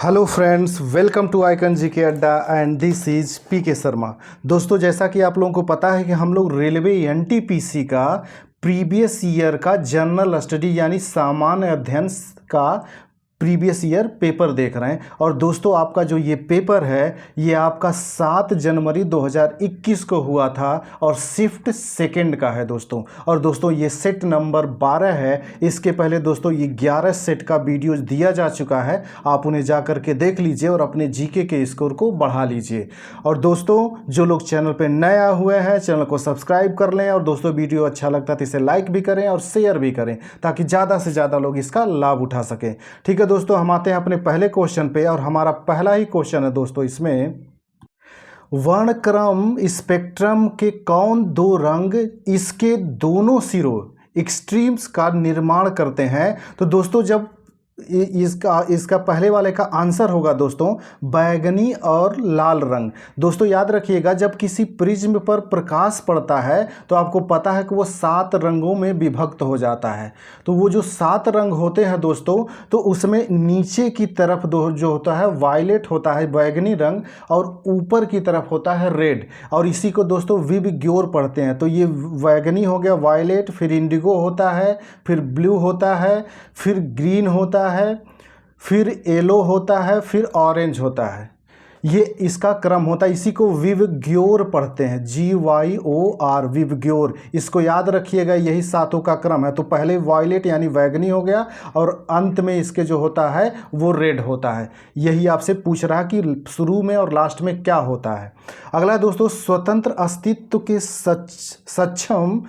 Hello friends, welcome to icon जी के अड्डा एंड दिस इज पी के शर्मा। दोस्तों, जैसा कि आप लोगों को पता है कि हम लोग रेलवे एनटीपीसी का प्रीवियस ईयर का जनरल स्टडी यानी सामान्य अध्ययन का प्रीवियस ईयर पेपर देख रहे हैं। और दोस्तों, आपका जो ये पेपर है ये आपका 7 जनवरी 2021 को हुआ था और शिफ्ट सेकंड का है दोस्तों। और दोस्तों, ये सेट नंबर 12 है। इसके पहले दोस्तों ये 11 सेट का वीडियो दिया जा चुका है, आप उन्हें जा कर के देख लीजिए और अपने जीके के स्कोर को बढ़ा लीजिए। और दोस्तों, जो लोग चैनल पर नया हुए हैं चैनल को सब्सक्राइब कर लें। और दोस्तों, वीडियो अच्छा लगता है तो इसे लाइक भी करें और शेयर भी करें ताकि ज़्यादा से ज़्यादा लोग इसका लाभ उठा सकें। ठीक है दोस्तों, हम आते हैं अपने पहले क्वेश्चन पे। और हमारा पहला ही क्वेश्चन है दोस्तों इसमें, वर्णक्रम स्पेक्ट्रम के कौन दो रंग इसके दोनों सिरों एक्सट्रीम्स का निर्माण करते हैं? तो दोस्तों, जब इसका पहले वाले का आंसर होगा दोस्तों बैगनी और लाल रंग। दोस्तों याद रखिएगा, जब किसी प्रिज्म पर प्रकाश पड़ता है तो आपको पता है कि वो 7 रंगों में विभक्त हो जाता है। तो वो जो 7 रंग होते हैं दोस्तों, तो उसमें नीचे की तरफ जो होता है वायलेट होता है बैगनी रंग, और ऊपर की तरफ होता है रेड। और इसी को दोस्तों विबग्योर पढ़ते हैं। तो ये बैगनी हो गया, वायलेट, फिर इंडिगो होता है, फिर ब्लू होता है, फिर ग्रीन होता है, फिर येलो होता है, फिर ऑरेंज होता है। ये इसका क्रम होता है। इसी को विबग्योर पढ़ते हैं, GYOR, विबग्योर। इसको याद रखिएगा, यही 7 का क्रम है। तो पहले वायलेट यानी बैगनी हो गया और अंत में इसके जो होता है वो रेड होता है। यही आपसे पूछ रहा कि शुरू में और लास्ट में क्या होता है। अगला दोस्तों, स्वतंत्र अस्तित्व के सक्षम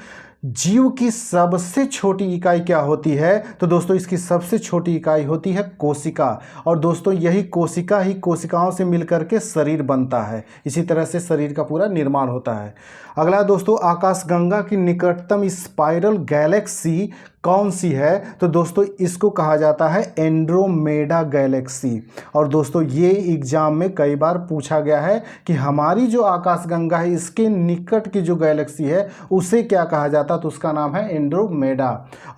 जीव की सबसे छोटी इकाई क्या होती है? तो दोस्तों, इसकी सबसे छोटी इकाई होती है कोशिका। और दोस्तों, यही कोशिका ही कोशिकाओं से मिलकर के शरीर बनता है। इसी तरह से शरीर का पूरा निर्माण होता है। अगला दोस्तों, आकाशगंगा की निकटतम स्पाइरल गैलेक्सी कौन सी है? तो दोस्तों, इसको कहा जाता है एंड्रोमेडा गैलेक्सी। और दोस्तों, ये एग्जाम में कई बार पूछा गया है कि हमारी जो आकाशगंगा है इसके निकट की जो गैलेक्सी है उसे क्या कहा जाता है? तो उसका नाम है एंड्रोमेडा।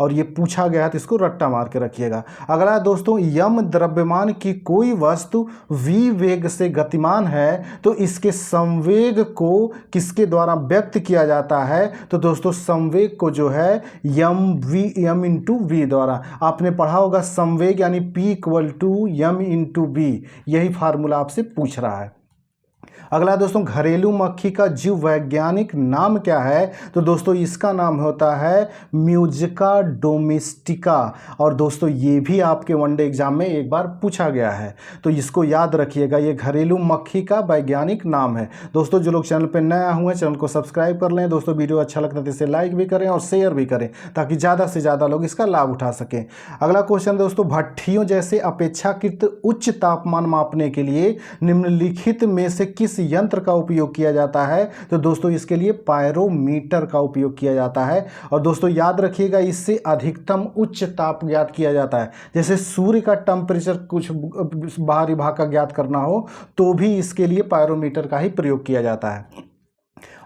और ये पूछा गया है तो इसको रट्टा मार के रखिएगा। अगला दोस्तों, यम द्रव्यमान की कोई वस्तु v वेग से गतिमान है तो इसके संवेग को किसके द्वारा व्यक्त किया जाता है? तो दोस्तों, संवेग को जो है m इंटू वी द्वारा। आपने पढ़ा होगा संवेग यानी P = m इंटू वी। यही फार्मूला आपसे पूछ रहा है। अगला दोस्तों, घरेलू मक्खी का जीव वैज्ञानिक नाम क्या है? तो दोस्तों, इसका नाम होता है म्यूजिका डोमेस्टिका। और दोस्तों, ये भी आपके वनडे एग्जाम में एक बार पूछा गया है, तो इसको याद रखिएगा। ये घरेलू मक्खी का वैज्ञानिक नाम है। दोस्तों, जो लोग चैनल पर नया हुए चैनल को सब्सक्राइब कर लें। दोस्तों, वीडियो अच्छा लगता है तो इसे लाइक भी करें और शेयर भी करें ताकि ज़्यादा से ज़्यादा लोग इसका लाभ उठा सकें। अगला क्वेश्चन दोस्तों, भट्ठियों जैसे अपेक्षाकृत उच्च तापमान मापने के लिए निम्नलिखित में से किस यंत्र का उपयोग किया जाता है? तो दोस्तों, इसके लिए पायरोमीटर का उपयोग किया जाता है। और दोस्तों, याद रखिएगा, इससे अधिकतम उच्च ताप ज्ञात किया जाता है। जैसे सूर्य का टेम्परेचर कुछ बाहरी भाग का ज्ञात करना हो तो भी इसके लिए पायरोमीटर का ही प्रयोग किया जाता है।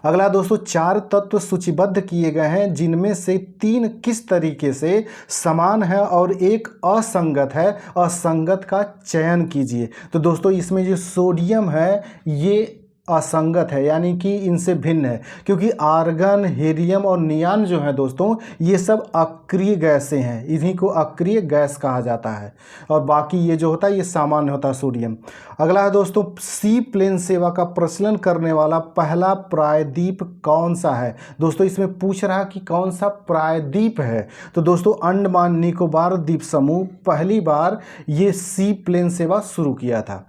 अगला दोस्तों, 4 तत्व सूचीबद्ध किए गए हैं जिनमें से 3 किस तरीके से समान है और एक असंगत है। असंगत का चयन कीजिए। तो दोस्तों, इसमें जो सोडियम है ये असंगत है, यानी कि इनसे भिन्न है, क्योंकि आर्गन, हीलियम और नियान जो है दोस्तों ये सब अक्रिय गैसें हैं। इन्हीं को अक्रिय गैस कहा जाता है। और बाकी ये जो होता है ये सामान्य होता है सोडियम। अगला है दोस्तों, सी प्लेन सेवा का प्रचलन करने वाला पहला प्रायद्वीप कौन सा है? दोस्तों, इसमें पूछ रहा कि कौन सा प्रायद्वीप है। तो दोस्तों, अंडमान निकोबार द्वीप समूह पहली बार ये सी प्लेन सेवा शुरू किया था।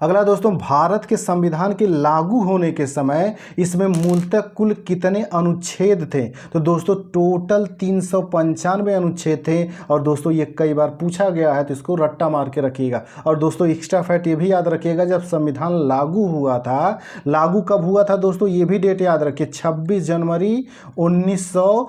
अगला दोस्तों, भारत के संविधान के लागू होने के समय इसमें मूलतः कुल कितने अनुच्छेद थे? तो दोस्तों, टोटल 395 अनुच्छेद थे। और दोस्तों, ये कई बार पूछा गया है तो इसको रट्टा मार के रखिएगा। और दोस्तों, एक्स्ट्रा फैक्ट ये भी याद रखिएगा, जब संविधान लागू हुआ था, लागू कब हुआ था दोस्तों ये भी डेट याद रखिए, 26 जनवरी 19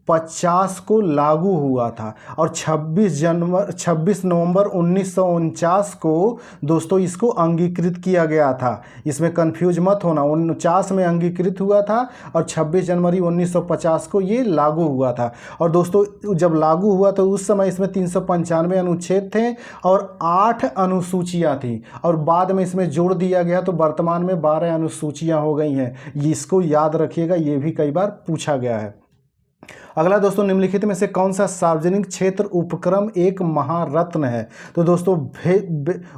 1950 को लागू हुआ था और 26 नवंबर 1949 को दोस्तों इसको अंगीकृत किया गया था। इसमें कंफ्यूज मत होना, 49 में अंगीकृत हुआ था और 26 जनवरी 1950 को ये लागू हुआ था। और दोस्तों जब लागू हुआ तो उस समय इसमें 395 अनुच्छेद थे और 8 अनुसूचियाँ थी और बाद में इसमें जोड़ दिया गया तो वर्तमान में 12 अनुसूचियाँ हो गई हैं। इसको याद रखिएगा, ये भी कई बार पूछा गया है। अगला दोस्तों, निम्नलिखित में से कौन सा सार्वजनिक क्षेत्र उपक्रम एक महारत्न है? तो दोस्तों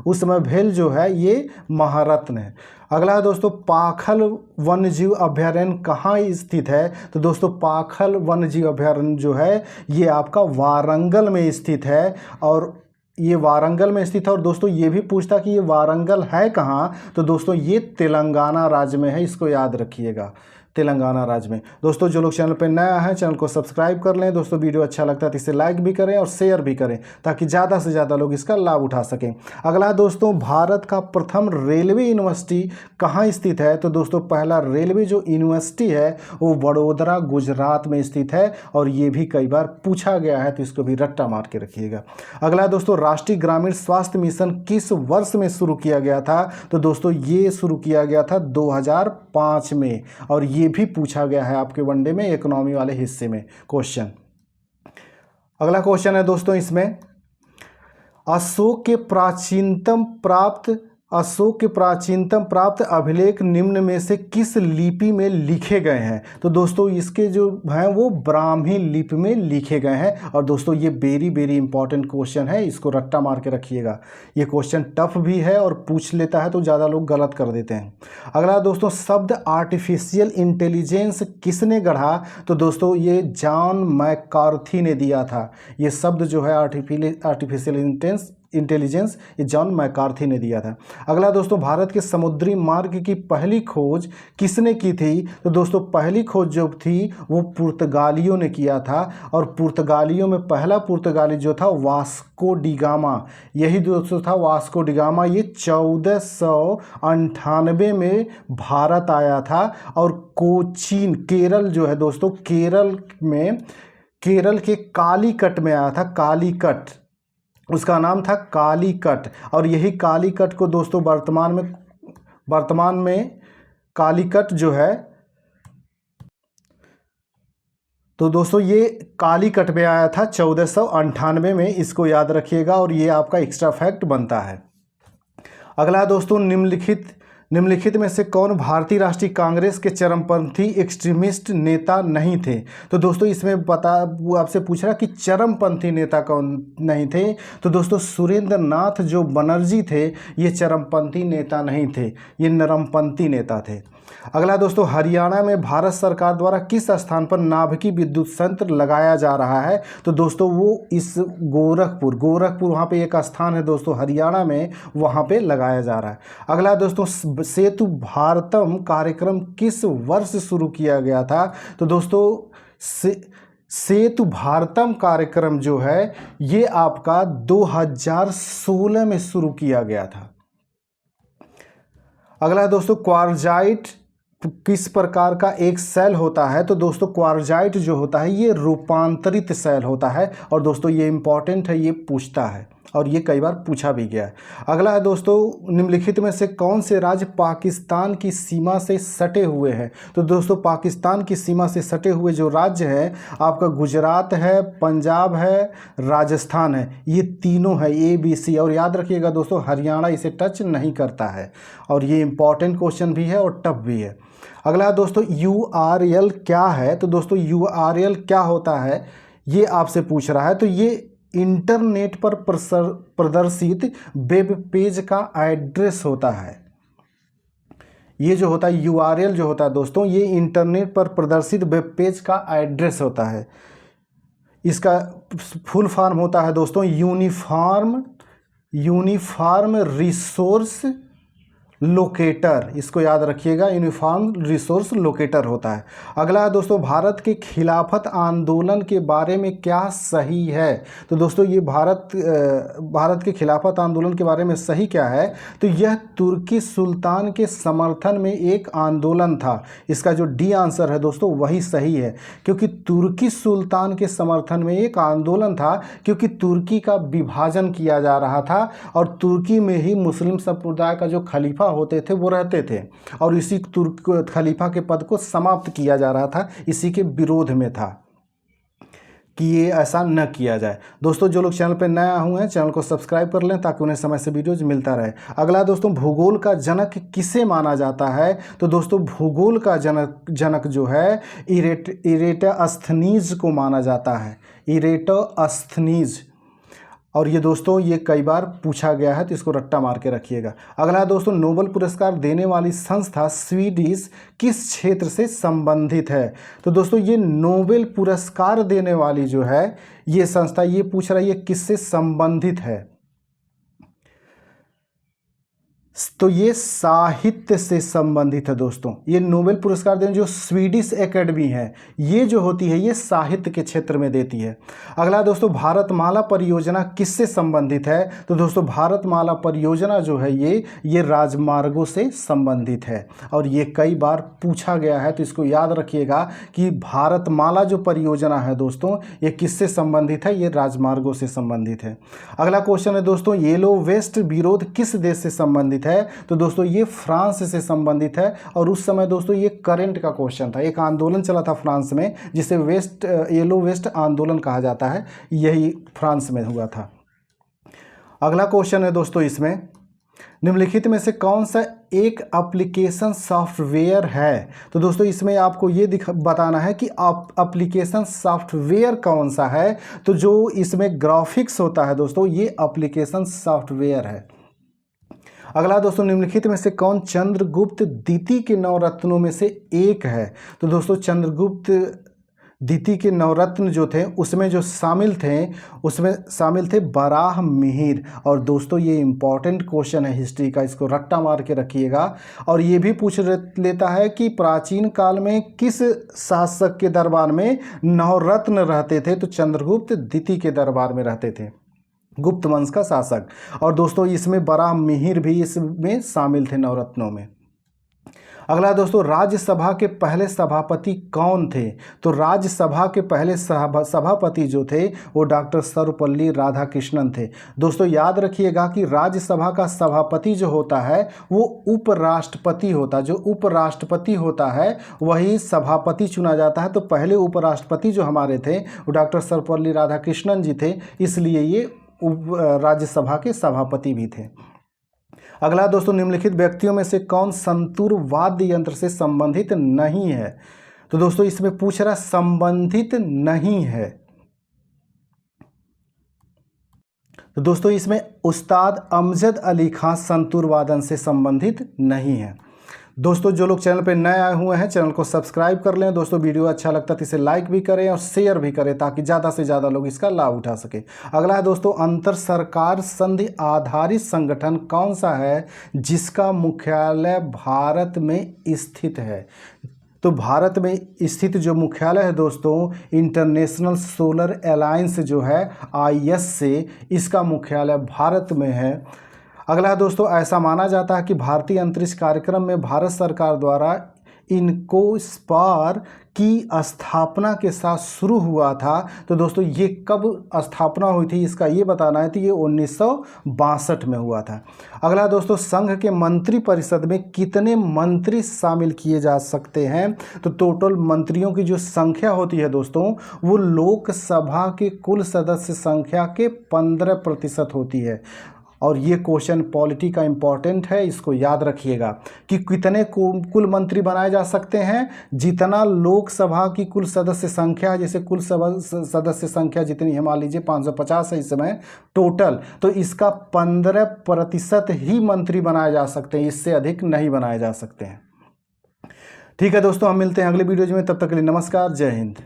उस समय भेल जो है ये महारत्न है। अगला है दोस्तों, पाखल वन्यजीव अभयारण्य कहाँ स्थित है? तो दोस्तों पाखल वन्यजीव अभयारण्य जो है ये आपका वारंगल में स्थित है और ये वारंगल में स्थित है। और दोस्तों ये भी पूछता कि ये वारंगल है कहाँ? तो दोस्तों ये तेलंगाना राज्य में है, इसको याद रखिएगा, तेलंगाना राज्य में। दोस्तों जो लोग चैनल पर नया है चैनल को सब्सक्राइब कर लें। दोस्तों वीडियो अच्छा लगता है तो इसे लाइक भी करें और शेयर भी करें ताकि ज़्यादा से ज़्यादा लोग इसका लाभ उठा सकें। अगला दोस्तों, भारत का प्रथम रेलवे यूनिवर्सिटी कहाँ स्थित है? तो दोस्तों पहला रेलवे जो यूनिवर्सिटी है वो वडोदरा गुजरात में स्थित है और ये भी कई बार पूछा गया है तो इसको भी रट्टा मार के रखिएगा। अगला दोस्तों, राष्ट्रीय ग्रामीण स्वास्थ्य मिशन किस वर्ष में शुरू किया गया था? तो दोस्तों ये शुरू किया गया था 2005 में और ये भी पूछा गया है आपके वनडे में इकोनॉमी वाले हिस्से में क्वेश्चन। अगला क्वेश्चन है दोस्तों इसमें, अशोक के प्राचीनतम प्राप्त अभिलेख निम्न में से किस लिपि में लिखे गए हैं? तो दोस्तों इसके जो हैं वो ब्राह्मी लिपि में लिखे गए हैं। और दोस्तों ये वेरी इंपॉर्टेंट क्वेश्चन है, इसको रट्टा मार के रखिएगा। ये क्वेश्चन टफ भी है और पूछ लेता है तो ज़्यादा लोग गलत कर देते हैं। अगला दोस्तों, शब्द आर्टिफिशियल इंटेलिजेंस किसने गढ़ा? तो दोस्तों ये जॉन मैकार्थी ने दिया था। ये शब्द जो है आर्टिफिशियल इंटेलिजेंस ये जॉन मैकार्थी ने दिया था। अगला दोस्तों, भारत के समुद्री मार्ग की पहली खोज किसने की थी? तो दोस्तों पहली खोज जो थी वो पुर्तगालियों ने किया था और पुर्तगालियों में पहला पुर्तगाली जो था वास्को डिगामा, यही दोस्तों था वास्को डिगामा। ये 1498 में भारत आया था और कोचीन केरल जो है दोस्तों, केरल के कालीकट में आया था। कालीकट उसका नाम था कालीकट और यही कालीकट को दोस्तों वर्तमान में कालीकट जो है तो दोस्तों ये कालीकट में आया था 1498 में, इसको याद रखिएगा और ये आपका एक्स्ट्रा फैक्ट बनता है। अगला दोस्तों, निम्नलिखित में से कौन भारतीय राष्ट्रीय कांग्रेस के चरमपंथी एक्सट्रीमिस्ट नेता नहीं थे? तो दोस्तों इसमें वो आपसे पूछ रहा कि चरमपंथी नेता कौन नहीं थे? तो दोस्तों सुरेंद्र नाथ जो बनर्जी थे ये चरमपंथी नेता नहीं थे, ये नरमपंथी नेता थे। अगला दोस्तों, हरियाणा में भारत सरकार द्वारा किस स्थान पर नाभिकीय विद्युत संयंत्र लगाया जा रहा है? तो दोस्तों वो इस गोरखपुर वहाँ पे एक स्थान है दोस्तों हरियाणा में, वहाँ पे लगाया जा रहा है। अगला दोस्तों, सेतु भारतम कार्यक्रम किस वर्ष शुरू किया गया था? तो दोस्तों सेतु भारतम कार्यक्रम जो है ये आपका 2016 में शुरू किया गया था। अगला दोस्तों, क्वार्जाइट किस प्रकार का एक सेल होता है? तो दोस्तों क्वार्जाइट जो होता है ये रूपांतरित सेल होता है और दोस्तों ये इंपॉर्टेंट है, ये पूछता है और ये कई बार पूछा भी गया है। अगला है दोस्तों, निम्नलिखित में से कौन से राज्य पाकिस्तान की सीमा से सटे हुए हैं? तो दोस्तों पाकिस्तान की सीमा से सटे हुए जो राज्य है आपका गुजरात है, पंजाब है, राजस्थान है, ये तीनों है ABC। और याद रखिएगा दोस्तों हरियाणा इसे टच नहीं करता है और ये इंपॉर्टेंट क्वेश्चन भी है और टफ भी है। अगला दोस्तों, URL क्या है? तो दोस्तों URL क्या होता है ये आपसे पूछ रहा है। तो ये इंटरनेट पर प्रदर्शित वेब पेज का एड्रेस होता है। ये जो होता है URL जो होता है दोस्तों ये इंटरनेट पर प्रदर्शित वेब पेज का एड्रेस होता है। इसका फुल फॉर्म होता है दोस्तों यूनिफॉर्म रिसोर्स लोकेटर, इसको याद रखिएगा, यूनिफॉर्म रिसोर्स लोकेटर होता है। अगला है दोस्तों, भारत के खिलाफत आंदोलन के बारे में क्या सही है? तो दोस्तों ये भारत के खिलाफत आंदोलन के बारे में सही क्या है? तो यह तुर्की सुल्तान के समर्थन में एक आंदोलन था। इसका जो डी आंसर है दोस्तों वही सही है, क्योंकि तुर्की सुल्तान के समर्थन में एक आंदोलन था, क्योंकि तुर्की का विभाजन किया जा रहा था और तुर्की में ही मुस्लिम संप्रदाय का जो खलीफा होते थे वो रहते थे, और इसी तुर्क खलीफा के पद को समाप्त किया जा रहा था, इसी के विरोध में था कि ये ऐसा न किया जाए। दोस्तों जो लोग चैनल पर नए हुए हैं चैनल को सब्सक्राइब कर लें ताकि उन्हें समय से वीडियोज मिलता रहे। अगला दोस्तों, भूगोल का जनक किसे माना जाता है? तो दोस्तों भूगोल का जनक जो है इरेटोस्थनीज को माना जाता है, इरेटोस्थनीज। और ये दोस्तों ये कई बार पूछा गया है, तो इसको रट्टा मार के रखिएगा। अगला है दोस्तों, नोबेल पुरस्कार देने वाली संस्था स्वीडिश किस क्षेत्र से संबंधित है? तो दोस्तों ये नोबेल पुरस्कार देने वाली जो है ये संस्था, ये पूछ रही है किससे संबंधित है? तो ये साहित्य से संबंधित है दोस्तों। ये नोबेल पुरस्कार देने जो स्वीडिश एकेडमी है ये जो होती है ये साहित्य के क्षेत्र में देती है। अगला दोस्तों, भारतमाला परियोजना किससे संबंधित है? तो दोस्तों भारतमाला परियोजना जो है ये राजमार्गों से संबंधित है, और ये कई बार पूछा गया है, तो इसको याद रखिएगा कि भारतमाला जो परियोजना है दोस्तों ये किससे संबंधित है? ये राजमार्गों से संबंधित है। अगला क्वेश्चन है दोस्तों, येलो वेस्ट विरोध किस देश से संबंधित है? तो दोस्तों ये फ्रांस से संबंधित है, और उस समय दोस्तों ये करंट का क्वेश्चन था। एक आंदोलन चला था फ्रांस में जिसे येलो वेस्ट आंदोलन कहा जाता है, यही फ्रांस में हुआ था। अगला क्वेश्चन है दोस्तों, इसमें निम्नलिखित में से कौन सा एक एप्लीकेशन सॉफ्टवेयर है? तो दोस्तों इसमें आपको ये बताना है कि एप्लीकेशन सॉफ्टवेयर कौन सा है। तो जो इसमें ग्राफिक्स होता है दोस्तों ये एप्लीकेशन सॉफ्टवेयर है। अगला दोस्तों, निम्नलिखित में से कौन चंद्रगुप्त द्वितीय के नवरत्नों में से एक है? तो दोस्तों चंद्रगुप्त द्वितीय के नवरत्न जो थे उसमें जो शामिल थे बराह मिहिर। और दोस्तों ये इंपॉर्टेंट क्वेश्चन है हिस्ट्री का, इसको रट्टा मार के रखिएगा। और ये भी पूछ लेता है कि प्राचीन काल में किस शासक के दरबार में नवरत्न रहते थे? तो चंद्रगुप्त द्वितीय के दरबार में रहते थे, गुप्त वंश का शासक। और दोस्तों इसमें बराह मिहिर भी इसमें शामिल थे नवरत्नों में। अगला दोस्तों, राज्यसभा के पहले सभापति कौन थे? तो राज्यसभा के पहले सभापति जो थे वो डॉक्टर सर्वपल्ली राधाकृष्णन थे। दोस्तों याद रखिएगा कि राज्यसभा का सभापति जो होता है वो उपराष्ट्रपति होता है, जो उपराष्ट्रपति होता है वही सभापति चुना जाता है। तो पहले उपराष्ट्रपति जो हमारे थे वो डॉक्टर सर्वपल्ली राधाकृष्णन जी थे, इसलिए ये राज्यसभा के सभापति भी थे। अगला दोस्तों, निम्नलिखित व्यक्तियों में से कौन संतूर वाद्य यंत्र से संबंधित नहीं है? तो दोस्तों इसमें पूछ रहा संबंधित नहीं है। तो दोस्तों इसमें उस्ताद अमजद अली खां संतूर वादन से संबंधित नहीं है। दोस्तों जो लोग चैनल पर नए आए हुए हैं चैनल को सब्सक्राइब कर लें। दोस्तों वीडियो अच्छा लगता है तो इसे लाइक भी करें और शेयर भी करें ताकि ज़्यादा से ज़्यादा लोग इसका लाभ उठा सके। अगला है दोस्तों, अंतर सरकार संधि आधारित संगठन कौन सा है जिसका मुख्यालय भारत में स्थित है? तो भारत में स्थित जो मुख्यालय है दोस्तों इंटरनेशनल सोलर अलायंस जो है IS से, इसका मुख्यालय भारत में है। अगला है दोस्तों, ऐसा माना जाता है कि भारतीय अंतरिक्ष कार्यक्रम में भारत सरकार द्वारा इनकोस्पार की स्थापना के साथ शुरू हुआ था। तो दोस्तों ये कब स्थापना हुई थी इसका ये बताना है, तो ये 1962 में हुआ था। अगला दोस्तों, संघ के मंत्री परिषद में कितने मंत्री शामिल किए जा सकते हैं? तो टोटल मंत्रियों की जो संख्या होती है दोस्तों वो लोकसभा के कुल सदस्य संख्या के 15% होती है। और ये क्वेश्चन पॉलिटी का इम्पॉर्टेंट है, इसको याद रखिएगा कि कितने कुल मंत्री बनाए जा सकते हैं, जितना लोकसभा की कुल सदस्य संख्या है। जैसे कुल सदस्य संख्या जितनी है मान लीजिए 550 है इस समय टोटल, तो इसका 15% ही मंत्री बनाए जा सकते हैं, इससे अधिक नहीं बनाए जा सकते हैं। ठीक है दोस्तों, हम मिलते हैं अगले वीडियो में, तब तक के लिए नमस्कार, जय हिंद।